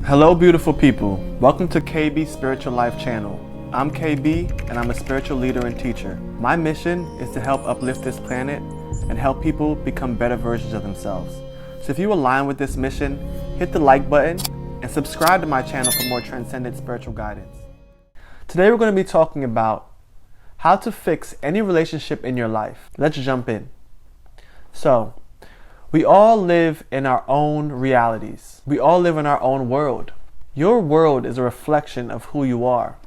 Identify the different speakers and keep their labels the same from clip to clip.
Speaker 1: Hello beautiful people, welcome to KB Spiritual Life Channel. I'm KB and I'm a spiritual leader and teacher. My mission is to help uplift this planet and help people become better versions of themselves. So if you align with this mission, hit the like button and subscribe to my channel for more transcendent spiritual guidance. Today we're going to be talking about how to fix any relationship in your life. Let's jump in. So, we all live in our own realities. We all live in our own world. Your world is a reflection of who you are.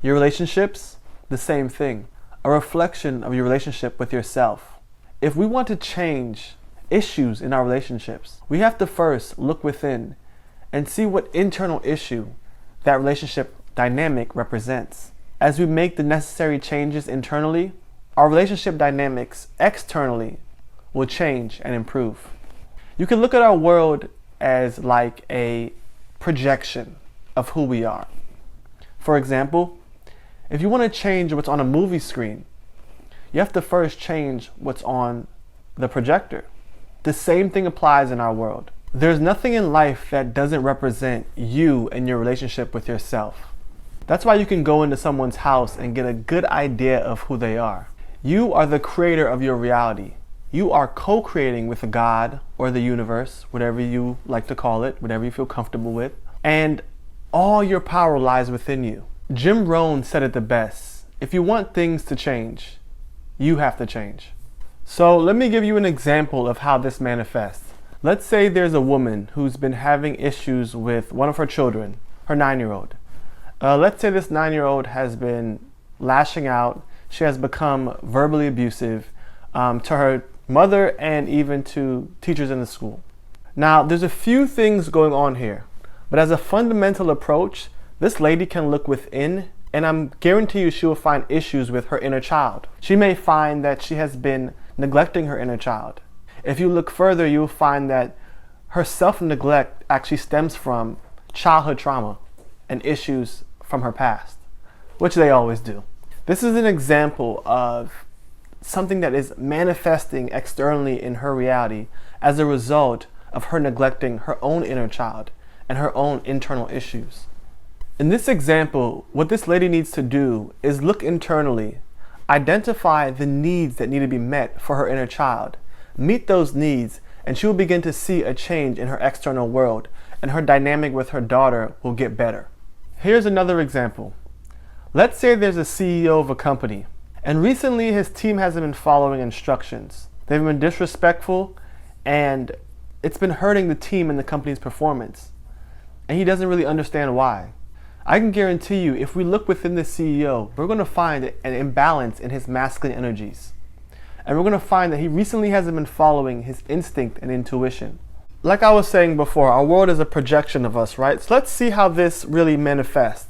Speaker 1: Your relationships, the same thing, a reflection of your relationship with yourself. If we want to change issues in our relationships, we have to first look within and see what internal issue that relationship dynamic represents. As we make the necessary changes internally, our relationship dynamics externally will change and improve. You can look at our world as like a projection of who we are. For example, if you want to change what's on a movie screen, you have to first change what's on the projector. The same thing applies in our world. There's nothing in life that doesn't represent you and your relationship with yourself. That's why you can go into someone's house and get a good idea of who they are. You are the creator of your reality. You are co-creating with God or the universe, whatever you like to call it, whatever you feel comfortable with. And all your power lies within you. Jim Rohn said it the best. If you want things to change, you have to change. So let me give you an example of how this manifests. Let's say there's a woman who's been having issues with one of her children, her 9-year-old. Let's say this 9-year-old has been lashing out. She has become verbally abusive to her mother and even to teachers in the school. Now, there's a few things going on here, but as a fundamental approach, this lady can look within, and I'm guarantee you she will find issues with her inner child. She may find that she has been neglecting her inner child. If you look further, you'll find that her self-neglect actually stems from childhood trauma and issues from her past, which they always do. This is an example of something that is manifesting externally in her reality as a result of her neglecting her own inner child and her own internal issues. In this example, what this lady needs to do is look internally, identify the needs that need to be met for her inner child, meet those needs, and she will begin to see a change in her external world, and her dynamic with her daughter will get better. Here's another example. Let's say there's a CEO of a company, and recently his team hasn't been following instructions. They've been disrespectful, and it's been hurting the team and the company's performance. And he doesn't really understand why. I can guarantee you, if we look within the CEO, we're going to find an imbalance in his masculine energies. And we're going to find that he recently hasn't been following his instinct and intuition. Like I was saying before, our world is a projection of us, right? So let's see how this really manifests.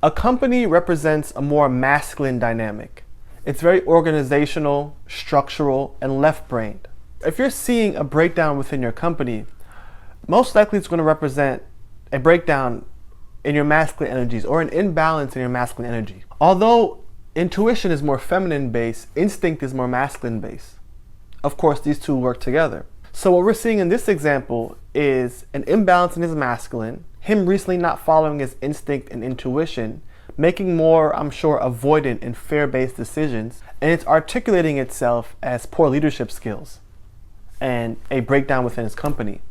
Speaker 1: A company represents a more masculine dynamic. It's very organizational, structural, and left-brained. If you're seeing a breakdown within your company, most likely it's going to represent a breakdown in your masculine energies or an imbalance in your masculine energy. Although intuition is more feminine-based, instinct is more masculine-based. Of course, these two work together. So what we're seeing in this example is an imbalance in his masculine, him recently not following his instinct and intuition, making more, I'm sure, avoidant and fear-based decisions, and it's articulating itself as poor leadership skills and a breakdown within his company.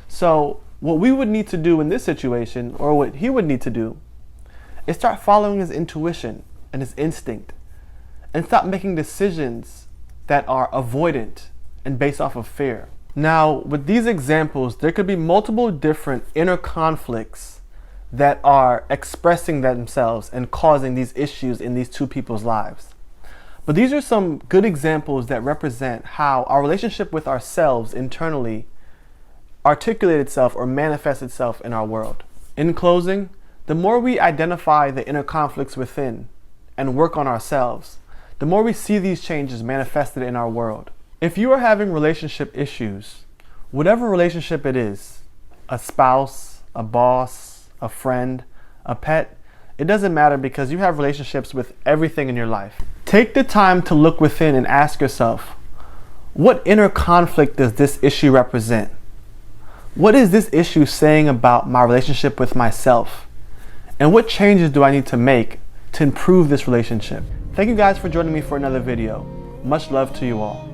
Speaker 1: So what we would need to do in this situation, or what he would need to do, is start following his intuition and his instinct and stop making decisions that are avoidant and based off of fear. Now, with these examples, there could be multiple different inner conflicts that are expressing themselves and causing these issues in these two people's lives. But these are some good examples that represent how our relationship with ourselves internally articulate itself or manifest itself in our world. In closing, the more we identify the inner conflicts within and work on ourselves, the more we see these changes manifested in our world. If you are having relationship issues, whatever relationship it is, a spouse, a boss, a friend, a pet, it doesn't matter because you have relationships with everything in your life. Take the time to look within and ask yourself, what inner conflict does this issue represent? What is this issue saying about my relationship with myself? And what changes do I need to make to improve this relationship? Thank you guys for joining me for another video. Much love to you all.